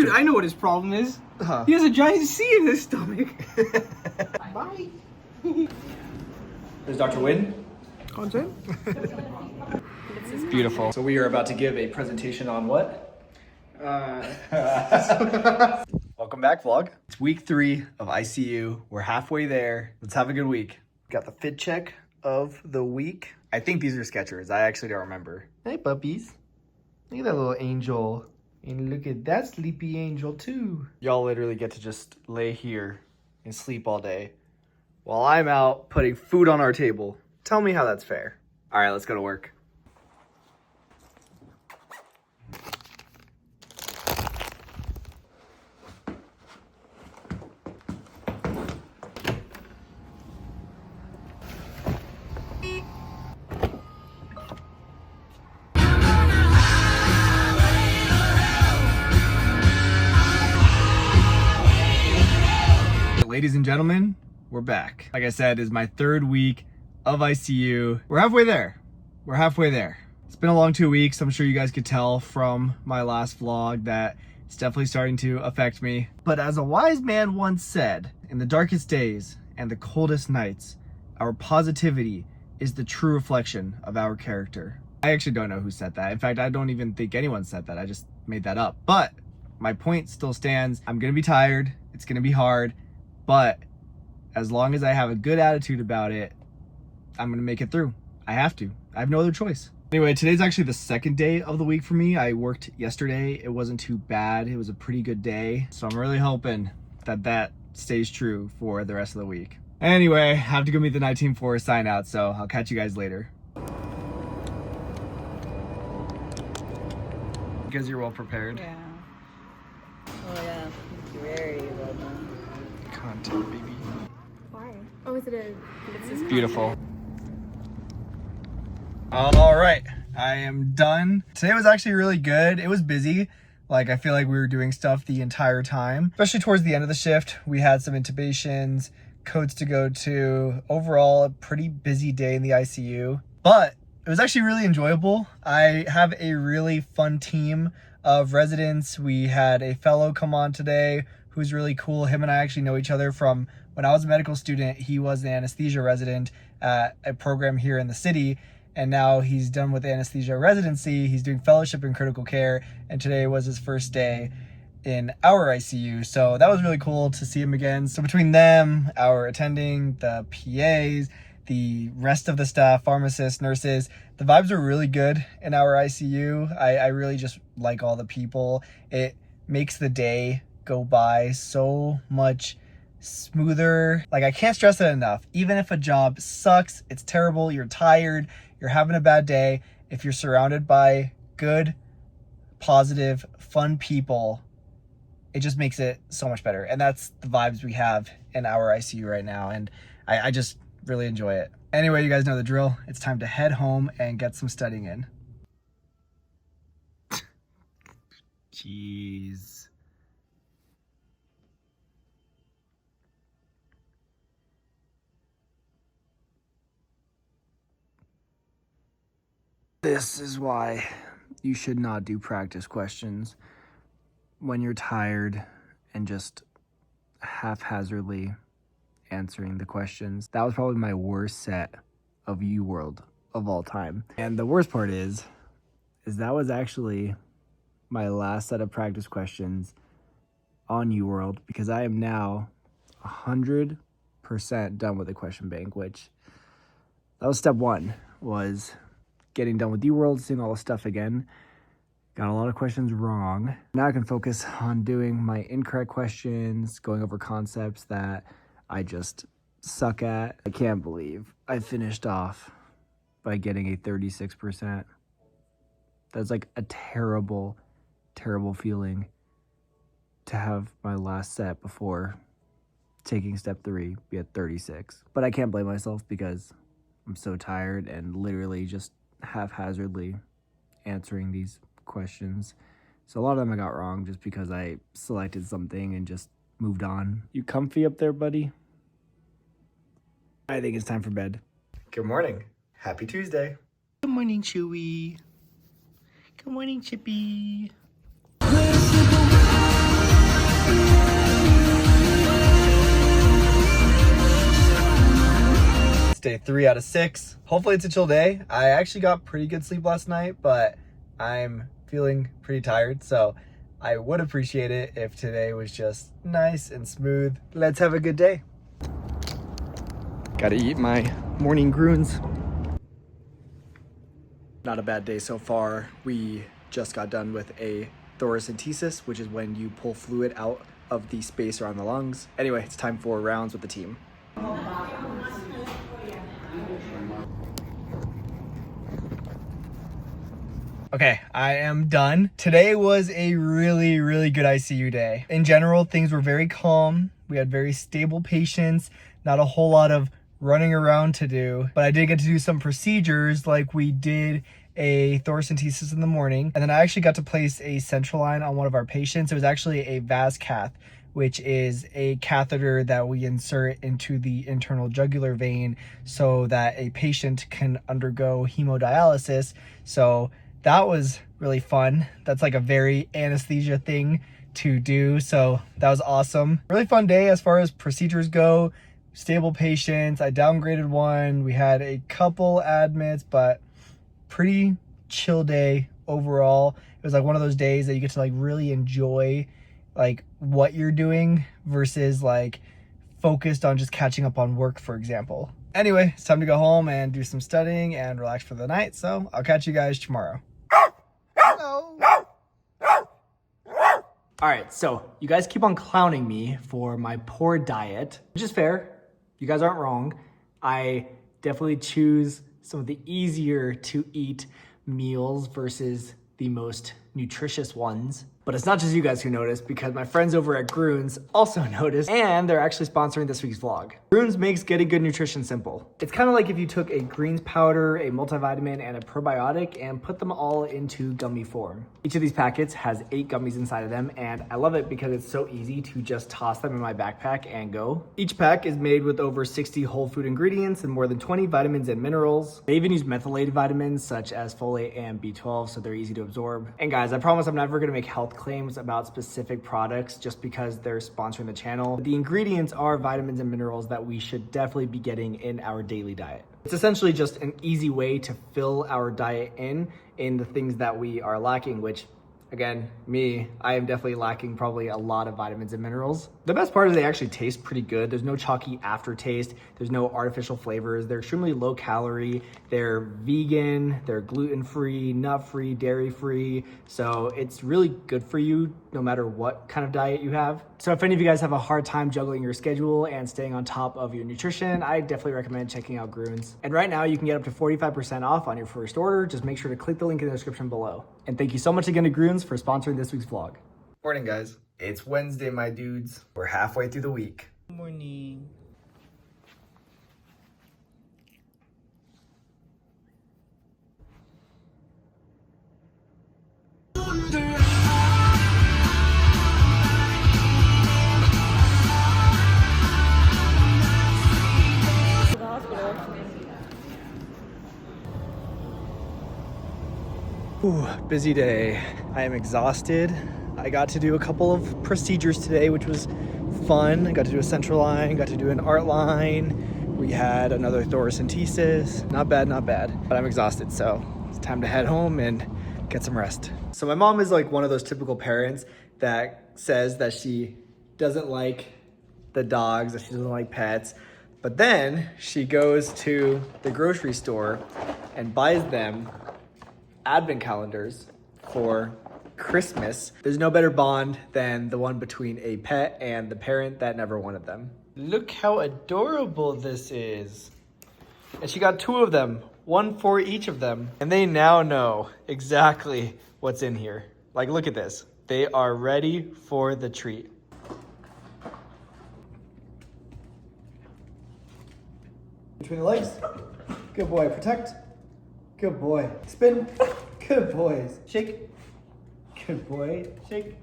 Dude, I know what his problem is. Huh. He has a giant C in his stomach. Bye. There's Dr. Wynn. Content? Beautiful. So we are about to give a presentation on what? Welcome back, vlog. It's week 3 of ICU. We're halfway there. Let's have a good week. Got the fit check of the week. I think these are Skechers. I actually don't remember. Hey, puppies. Look at that little angel. And look at that sleepy angel, too. Y'all literally get to just lay here and sleep all day while I'm out putting food on our table. Tell me how that's fair. All right, let's go to work. Ladies and gentlemen, we're back. Like I said, it's my 3rd week of ICU. We're halfway there. We're halfway there. It's been a long 2 weeks. I'm sure you guys could tell from my last vlog that it's definitely starting to affect me. But as a wise man once said, in the darkest days and the coldest nights, our positivity is the true reflection of our character. I actually don't know who said that. In fact, I don't even think anyone said that. I just made that up. But my point still stands. I'm gonna be tired. It's gonna be hard. But as long as I have a good attitude about it, I'm gonna make it through. I have to. I have no other choice. Anyway, today's actually the 2nd day of the week for me. I worked yesterday. It wasn't too bad. It was a pretty good day. So I'm really hoping that that stays true for the rest of the week. Anyway, I have to go meet the night team for a sign out, so I'll catch you guys later. Because you're well prepared. Yeah. Oh yeah. Very well done. Content, baby. Why? Oh, is it a... It's Beautiful. All right, I am done. Today was actually really good. It was busy. Like, I feel like we were doing stuff the entire time, especially towards the end of the shift. We had some intubations, codes to go to. Overall, a pretty busy day in the ICU, but it was actually really enjoyable. I have a really fun team of residents. We had a fellow come on today who's really cool. Him and I actually know each other from when I was a medical student. He was an anesthesia resident at a program here in the city, and now he's done with anesthesia residency. He's doing fellowship in critical care, and today was his first day in our ICU. So that was really cool to see him again. So between them, our attending, the PAs, the rest of the staff, pharmacists, nurses, the vibes are really good in our ICU. I really just like all the people. It makes the day go by so much smoother. Like, I can't stress it enough. Even if a job sucks, it's terrible, you're tired, you're having a bad day, if you're surrounded by good, positive, fun people, it just makes it so much better. And that's the vibes we have in our ICU right now. And I just really enjoy it. Anyway, you guys know the drill. It's time to head home and get some studying in. Jeez. This is why you should not do practice questions when you're tired and just haphazardly answering the questions. That was probably my worst set of UWorld of all time. And the worst part is that was actually my last set of practice questions on UWorld, because I am now 100% done with the question bank, which that was step 1, was getting done with UWorld, seeing all the stuff again. Got a lot of questions wrong. Now I can focus on doing my incorrect questions, going over concepts that I just suck at. I can't believe I finished off by getting a 36%. That's like a terrible, terrible feeling to have my last set before taking step 3 be at 36. But I can't blame myself because I'm so tired and literally just haphazardly answering these questions. So a lot of them I got wrong just because I selected something and just moved on. You comfy up there, buddy? I think it's time for bed. Good morning. Happy Tuesday. Good morning, Chewy. Good morning, Chippy. 3 out of 6. Hopefully it's a chill day. I actually got pretty good sleep last night, but I'm feeling pretty tired, so I would appreciate it if today was just nice and smooth. Let's have a good day. Gotta eat my morning groons. Not a bad day so far. We just got done with a thoracentesis, which is when you pull fluid out of the space around the lungs. Anyway, it's time for rounds with the team. Okay, I am done. Today was a really good ICU day. In general, things were very calm. We had very stable patients, not a whole lot of running around to do, but I did get to do some procedures, like we did a thoracentesis in the morning, and then I actually got to place a central line on one of our patients. It was actually a VAS cath, which is a catheter that we insert into the internal jugular vein so that a patient can undergo hemodialysis. So that was really fun. That's like a very anesthesia thing to do. So that was awesome. Really fun day as far as procedures go. Stable patients. I downgraded one. We had a couple admits, but pretty chill day overall. It was like one of those days that you get to like really enjoy like what you're doing versus like focused on just catching up on work, for example. Anyway, it's time to go home and do some studying and relax for the night. So I'll catch you guys tomorrow. Hello. All right, so you guys keep on clowning me for my poor diet, which is fair. You guys aren't wrong. I definitely choose some of the easier to eat meals versus the most nutritious ones. But it's not just you guys who notice, because my friends over at Groons also noticed, and they're actually sponsoring this week's vlog. Groons makes getting good nutrition simple. It's kind of like if you took a greens powder, a multivitamin, and a probiotic and put them all into gummy form. Each of these packets has 8 gummies inside of them, and I love it because it's so easy to just toss them in my backpack and go. Each pack is made with over 60 whole food ingredients and more than 20 vitamins and minerals. They even use methylated vitamins such as folate and B12, so they're easy to absorb. And guys, I promise I'm never gonna make health claims about specific products just because they're sponsoring the channel. The ingredients are vitamins and minerals that we should definitely be getting in our daily diet. It's essentially just an easy way to fill our diet in the things that we are lacking, which again, I am definitely lacking probably a lot of vitamins and minerals. The best part is they actually taste pretty good. There's no chalky aftertaste. There's no artificial flavors. They're extremely low calorie. They're vegan, they're gluten-free, nut-free, dairy-free. So it's really good for you no matter what kind of diet you have. So if any of you guys have a hard time juggling your schedule and staying on top of your nutrition, I definitely recommend checking out Groons. And right now you can get up to 45% off on your first order. Just make sure to click the link in the description below. And thank you so much again to Groons for sponsoring this week's vlog. Morning, guys. It's Wednesday, my dudes. We're halfway through the week. Morning. Ooh, busy day. I am exhausted. I got to do a couple of procedures today, which was fun. I got to do a central line, got to do an art line. We had another thoracentesis. Not bad, not bad. But I'm exhausted, so it's time to head home and get some rest. So my mom is like one of those typical parents that says that she doesn't like the dogs, that she doesn't like pets. But then she goes to the grocery store and buys them advent calendars for Christmas. There's no better bond than the one between a pet and the parent that never wanted them. Look how adorable this is. And she got 2 of them, one for each of them. And they now know exactly what's in here. Like, look at this. They are ready for the treat. Between the legs. Good boy. Protect. Good boy. Spin. Good boys. Shake. Good boy. Shake.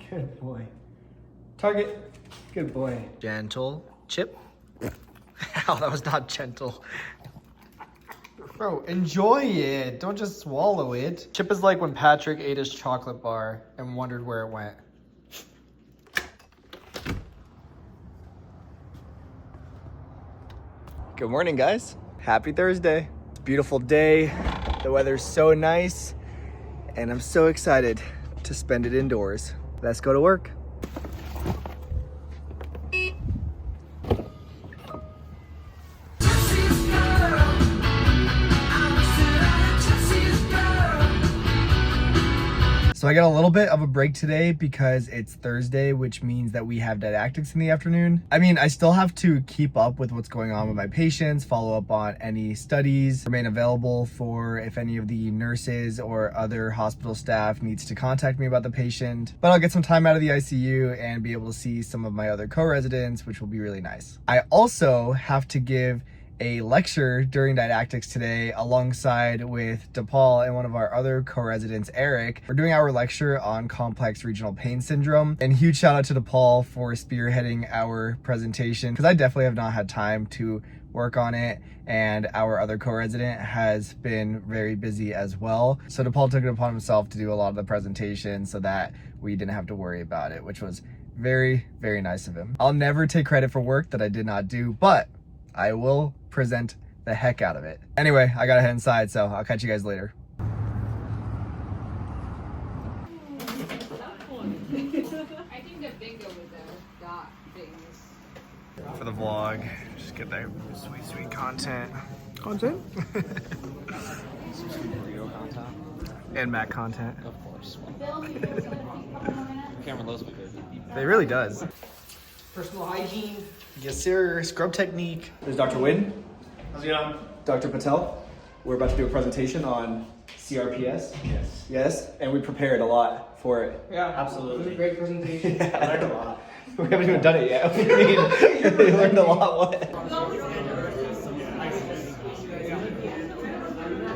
Good boy. Target. Good boy. Gentle. Chip. Ow, that was not gentle. Bro, enjoy it. Don't just swallow it. Chip is like when Patrick ate his chocolate bar and wondered where it went. Good morning, guys. Happy Thursday. It's a beautiful day. The weather's so nice, and I'm so excited to spend it indoors. Let's go to work. So I got a little bit of a break today because it's Thursday, which means that we have Didactics in the afternoon. I mean, I still have to keep up with what's going on with my patients, follow up on any studies, remain available for if any of the nurses or other hospital staff needs to contact me about the patient. But I'll get some time out of the ICU and be able to see some of my other co-residents, which will be really nice. I also have to give a lecture during Didactics today alongside with DePaul and one of our other co-residents, Eric. We're doing our lecture on complex regional pain syndrome, and huge shout out to DePaul for spearheading our presentation because I definitely have not had time to work on it, and our other co-resident has been very busy as well. So DePaul took it upon himself to do a lot of the presentation so that we didn't have to worry about it, which was very, very nice of him. I'll never take credit for work that I did not do, but I will present the heck out of it. Anyway, I gotta head inside, so I'll catch you guys later. I think the bingo with the dot things. For the vlog, just get that sweet, sweet content. Content? Video content? And Mac content. Of course. Camera loves my baby. It really does. Personal hygiene. Yes, sir. Scrub technique. There's Dr. Wynn. How's it going? Dr. Patel. We're about to do a presentation on CRPS. Yes. Yes, and we prepared a lot for it. Yeah, absolutely. It was a great presentation. I learned a lot. We haven't even done it yet. What do you mean? We learned a lot. What?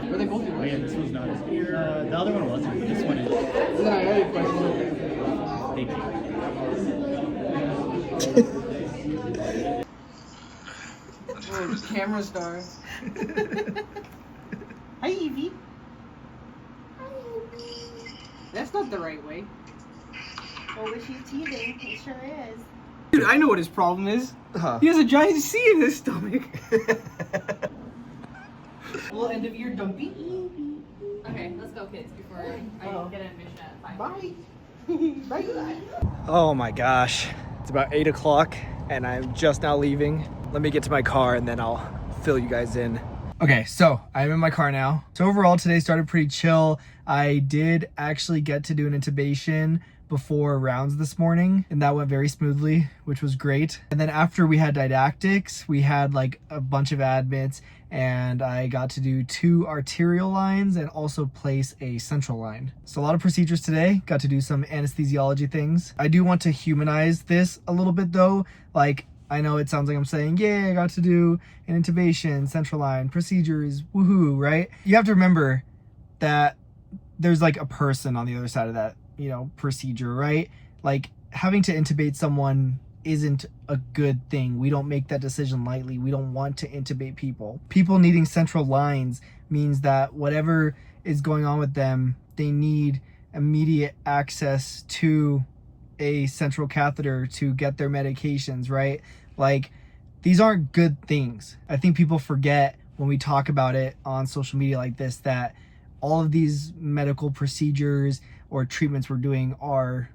Were they both Oh yeah, this one's not as good. The other one wasn't, but this one is. And then I had a question. Thank you. Oh, camera star. Hi, Evie. That's not the right way. Oh, but she's teething. It sure is. Dude, I know what his problem is. Huh. He has a giant C in his stomach. Little end of year dumpy. Okay, let's go, kids, before I get admission at 5. Bye. Bye. Oh my gosh. It's about 8 o'clock and I'm just now leaving. Let me get to my car and then I'll fill you guys in. Okay, so I'm in my car now. So overall today started pretty chill. I did actually get to do an intubation before rounds this morning and that went very smoothly, which was great. And then after we had Didactics, we had like a bunch of admits and I got to do 2 arterial lines and also place a central line. So a lot of procedures today, got to do some anesthesiology things. I do want to humanize this a little bit though. Like, I know it sounds like I'm saying, yeah, I got to do an intubation, central line, procedures, woohoo, right? You have to remember that there's like a person on the other side of that, you know, procedure, right? Like having to intubate someone isn't a good thing. We don't make that decision lightly. We don't want to intubate people. People needing central lines means that whatever is going on with them, they need immediate access to a central catheter to get their medications, right? Like, these aren't good things. I think people forget when we talk about it on social media like this that all of these medical procedures or treatments we're doing are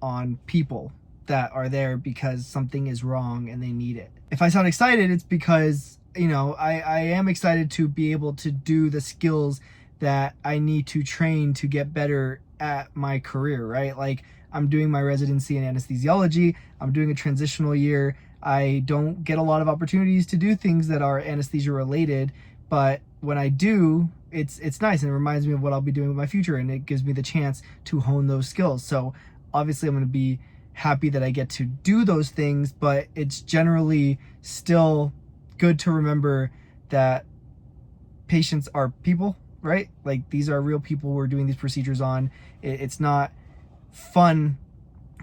on people that are there because something is wrong and they need it. If I sound excited, it's because, you know, I am excited to be able to do the skills that I need to train to get better at my career, right? Like, I'm doing my residency in anesthesiology. I'm doing a transitional year. I don't get a lot of opportunities to do things that are anesthesia related, but when I do, it's nice and it reminds me of what I'll be doing with my future and it gives me the chance to hone those skills. So obviously I'm going to be happy that I get to do those things, but it's generally still good to remember that patients are people, right? Like, these are real people we're doing these procedures on. It's not fun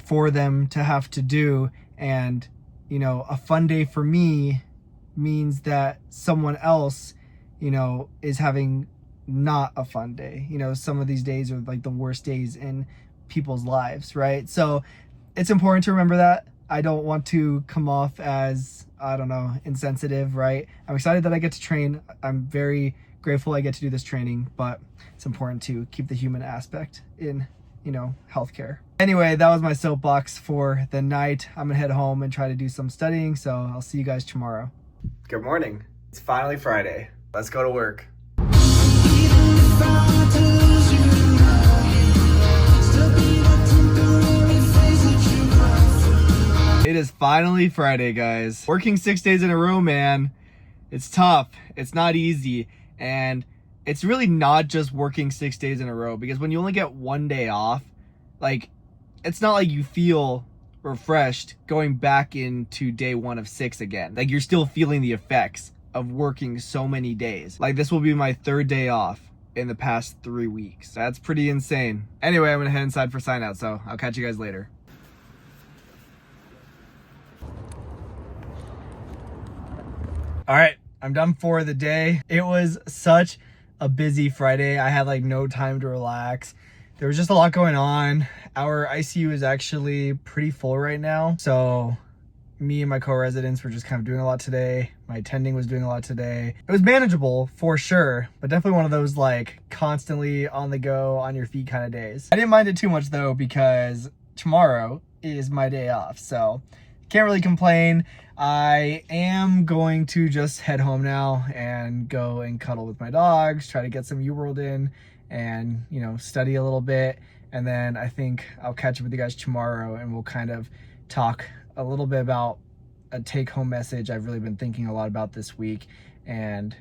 for them to have to do, and you know, a fun day for me means that someone else, you know, is having not a fun day. You know, some of these days are like the worst days in people's lives, right? So it's important to remember that. I don't want to come off as I don't know, insensitive, right? I'm excited that I get to train. I'm very grateful I get to do this training, but it's important to keep the human aspect in, you know, healthcare. Anyway, that was my soapbox for the night. I'm gonna head home and try to do some studying, so I'll see you guys tomorrow. Good morning. It's finally Friday. Let's go to work. It is finally Friday, guys. Working 6 days in a row, man. It's tough. It's not easy. And it's really not just working 6 days in a row, because when you only get 1 day off, like, it's not like you feel refreshed going back into day 1 of 6 again. Like, you're still feeling the effects of working so many days. Like, this will be my 3rd day off in the past 3 weeks. That's pretty insane. Anyway, I'm gonna head inside for sign out, so I'll catch you guys later. All right, I'm done for the day. It was such a busy Friday. I had like no time to relax. There was just a lot going on. Our ICU is actually pretty full right now. So me and my co-residents were just kind of doing a lot today. My attending was doing a lot today. It was manageable for sure, but definitely one of those like constantly on the go, on your feet kind of days. I didn't mind it too much though, because tomorrow is my day off. So can't really complain. I am going to just head home now and go and cuddle with my dogs, try to get some UWorld in and, you know, study a little bit. And then I think I'll catch up with you guys tomorrow and we'll kind of talk a little bit about a take-home message I've really been thinking a lot about this week. And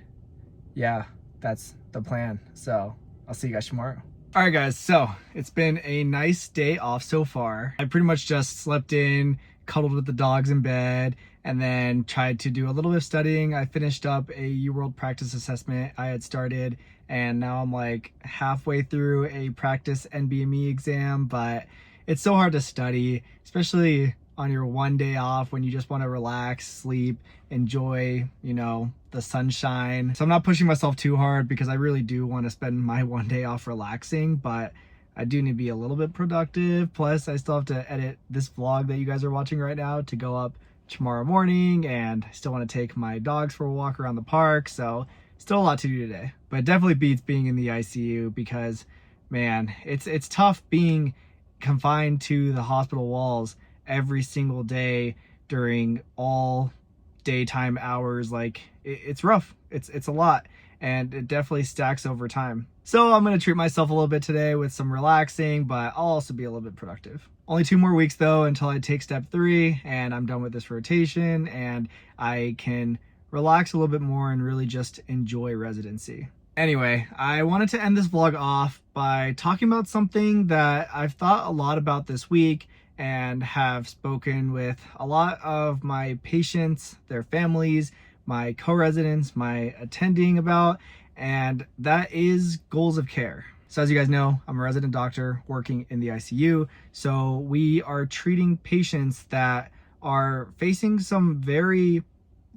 yeah, that's the plan. So I'll see you guys tomorrow. All right, guys, so it's been a nice day off so far. I pretty much just slept in, cuddled with the dogs in bed, and then tried to do a little bit of studying. I finished up a UWorld practice assessment I had started, and now I'm like halfway through a practice NBME exam, but it's so hard to study, especially on your 1 day off when you just want to relax, sleep, enjoy, you know, the sunshine. So I'm not pushing myself too hard because I really do want to spend my 1 day off relaxing, but I do need to be a little bit productive. Plus, I still have to edit this vlog that you guys are watching right now to go up tomorrow morning, and I still want to take my dogs for a walk around the park. So still a lot to do today, but it definitely beats being in the ICU because, man, it's tough being confined to the hospital walls every single day during all daytime hours. Like it's rough. It's a lot, and it definitely stacks over time. So I'm going to treat myself a little bit today with some relaxing, but I'll also be a little bit productive. Only 2 more weeks though until I take step 3 and I'm done with this rotation and I can relax a little bit more and really just enjoy residency. Anyway, I wanted to end this vlog off by talking about something that I've thought a lot about this week and have spoken with a lot of my patients, their families, my co-residents, my attending about, and that is goals of care. So as you guys know, I'm a resident doctor working in the ICU. So we are treating patients that are facing some very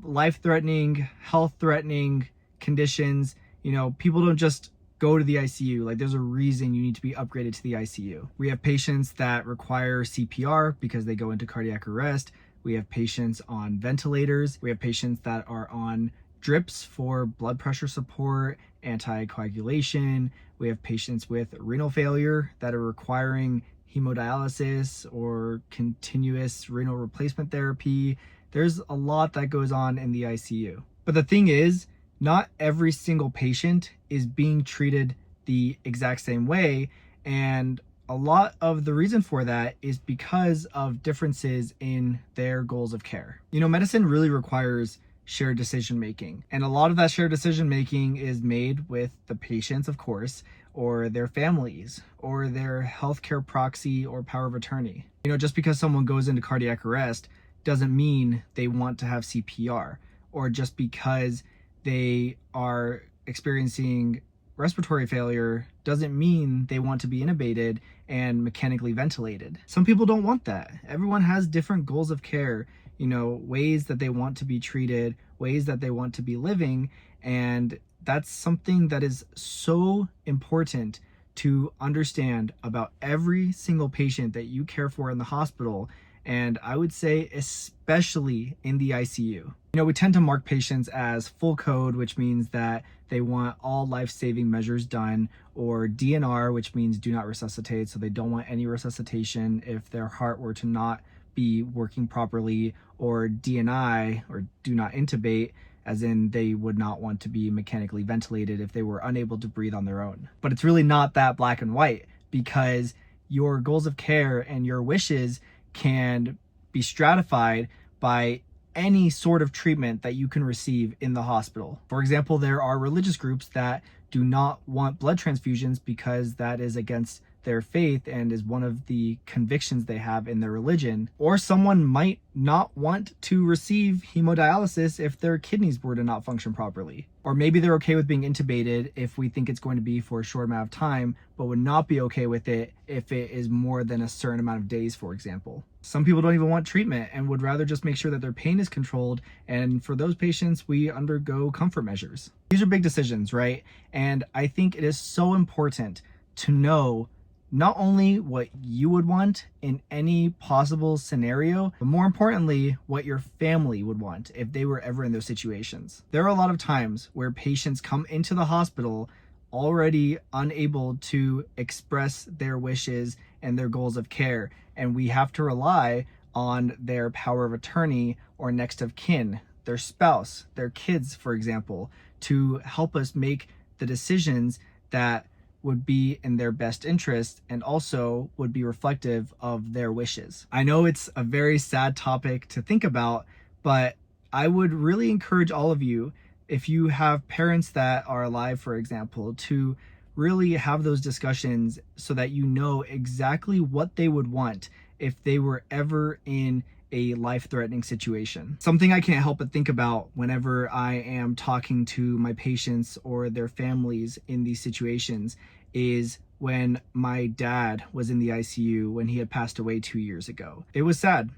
life-threatening, health-threatening conditions. You know, people don't just go to the ICU. Like, there's a reason you need to be upgraded to the ICU. We have patients that require CPR because they go into cardiac arrest. We have patients on ventilators. We have patients that are on drips for blood pressure support, anticoagulation. We have patients with renal failure that are requiring hemodialysis or continuous renal replacement therapy. There's a lot that goes on in the ICU. But the thing is, not every single patient is being treated the exact same way. And a lot of the reason for that is because of differences in their goals of care. You know, medicine really requires shared decision making. And a lot of that shared decision making is made with the patients, of course, or their families, or their healthcare proxy or power of attorney. You know, just because someone goes into cardiac arrest doesn't mean they want to have CPR, or just because they are experiencing respiratory failure doesn't mean they want to be intubated and mechanically ventilated. Some people don't want that. Everyone has different goals of care, you know, ways that they want to be treated, ways that they want to be living. And that's something that is so important to understand about every single patient that you care for in the hospital. And I would say especially in the ICU. You know, we tend to mark patients as full code, which means that they want all life-saving measures done, or DNR, which means do not resuscitate. So they don't want any resuscitation if their heart were to not be working properly, or DNI, or do not intubate, as in they would not want to be mechanically ventilated if they were unable to breathe on their own. But it's really not that black and white, because your goals of care and your wishes can be stratified by any sort of treatment that you can receive in the hospital. For example, there are religious groups that do not want blood transfusions because that is against their faith and is one of the convictions they have in their religion. Or someone might not want to receive hemodialysis if their kidneys were to not function properly. Or maybe they're okay with being intubated if we think it's going to be for a short amount of time, but would not be okay with it if it is more than a certain amount of days, for example. Some people don't even want treatment and would rather just make sure that their pain is controlled, and for those patients, we undergo comfort measures. These are big decisions, right? And I think it is so important to know not only what you would want in any possible scenario, but more importantly, what your family would want if they were ever in those situations. There are a lot of times where patients come into the hospital already unable to express their wishes and their goals of care, and we have to rely on their power of attorney or next of kin, their spouse, their kids, for example, to help us make the decisions that would be in their best interest and also would be reflective of their wishes. I know it's a very sad topic to think about, but I would really encourage all of you, if you have parents that are alive, for example, to really have those discussions so that you know exactly what they would want if they were ever in a life-threatening situation. Something I can't help but think about whenever I am talking to my patients or their families in these situations is when my dad was in the ICU when he had passed away 2 years ago. It was sad.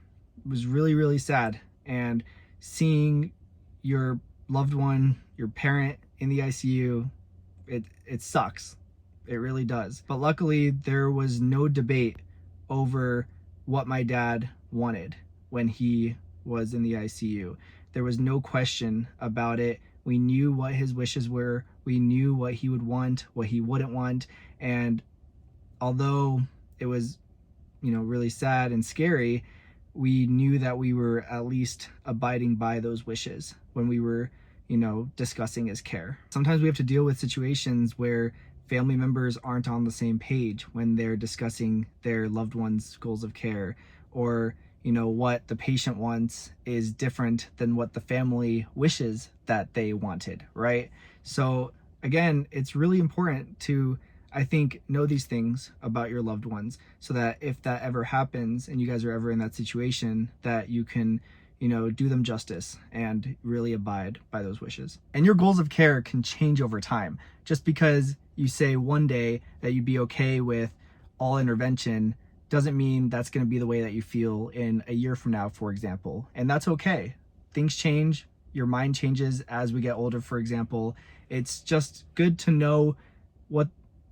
It was really, really sad. And seeing your loved one, your parent in the ICU, it sucks. It really does. But luckily, there was no debate over what my dad wanted when he was in the ICU. There was no question about it. We knew what his wishes were. We knew what he would want, what he wouldn't want. And although it was, really sad and scary, we knew that we were at least abiding by those wishes when we were, discussing his care. Sometimes we have to deal with situations where family members aren't on the same page when they're discussing their loved one's goals of care, or what the patient wants is different than what the family wishes that they wanted, right? So again, it's really important to, I think, know these things about your loved ones so that if that ever happens and you guys are ever in that situation, that you can, do them justice and really abide by those wishes. And your goals of care can change over time. Just because you say one day that you'd be okay with all intervention doesn't mean that's going to be the way that you feel in a year from now, for example. And that's okay. Things change. Your mind changes as we get older, for example. It's just good to know what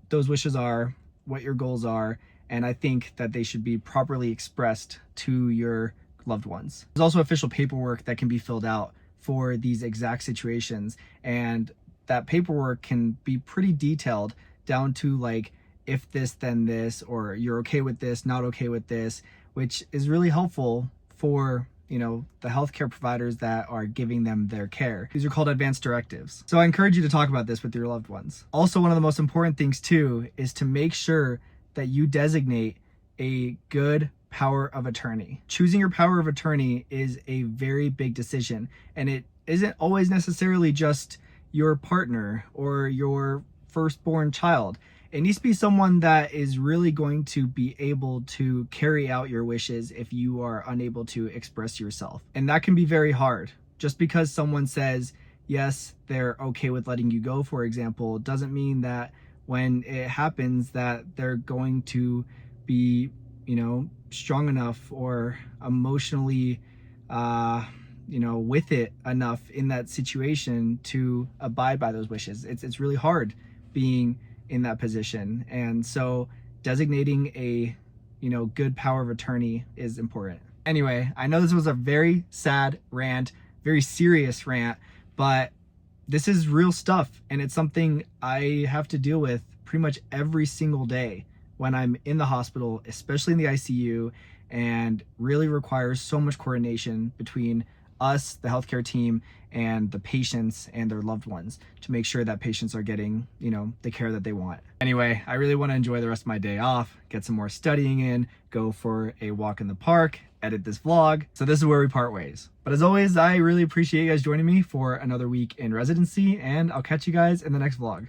those wishes are, what your goals are, and I think that they should be properly expressed to your loved ones. There's also official paperwork that can be filled out for these exact situations, and that paperwork can be pretty detailed down to like, if this, then this, or you're okay with this, not okay with this, which is really helpful for, the healthcare providers that are giving them their care. These are called advanced directives. So I encourage you to talk about this with your loved ones. Also, one of the most important things too is to make sure that you designate a good power of attorney. Choosing your power of attorney is a very big decision, and it isn't always necessarily just your partner or your firstborn child. It needs to be someone that is really going to be able to carry out your wishes if you are unable to express yourself. And that can be very hard. Just because someone says, yes, they're okay with letting you go, for example, doesn't mean that when it happens that they're going to be, strong enough or emotionally, with it enough in that situation to abide by those wishes. It's really hard being in that position. And so designating a, good power of attorney is important. Anyway, I know this was a very sad rant, very serious rant, but this is real stuff, and it's something I have to deal with pretty much every single day when I'm in the hospital, especially in the ICU, and really requires so much coordination between us, the healthcare team, and the patients and their loved ones to make sure that patients are getting, the care that they want. Anyway, I really want to enjoy the rest of my day off, get some more studying in, go for a walk in the park, edit this vlog. So this is where we part ways. But as always, I really appreciate you guys joining me for another week in residency, and I'll catch you guys in the next vlog.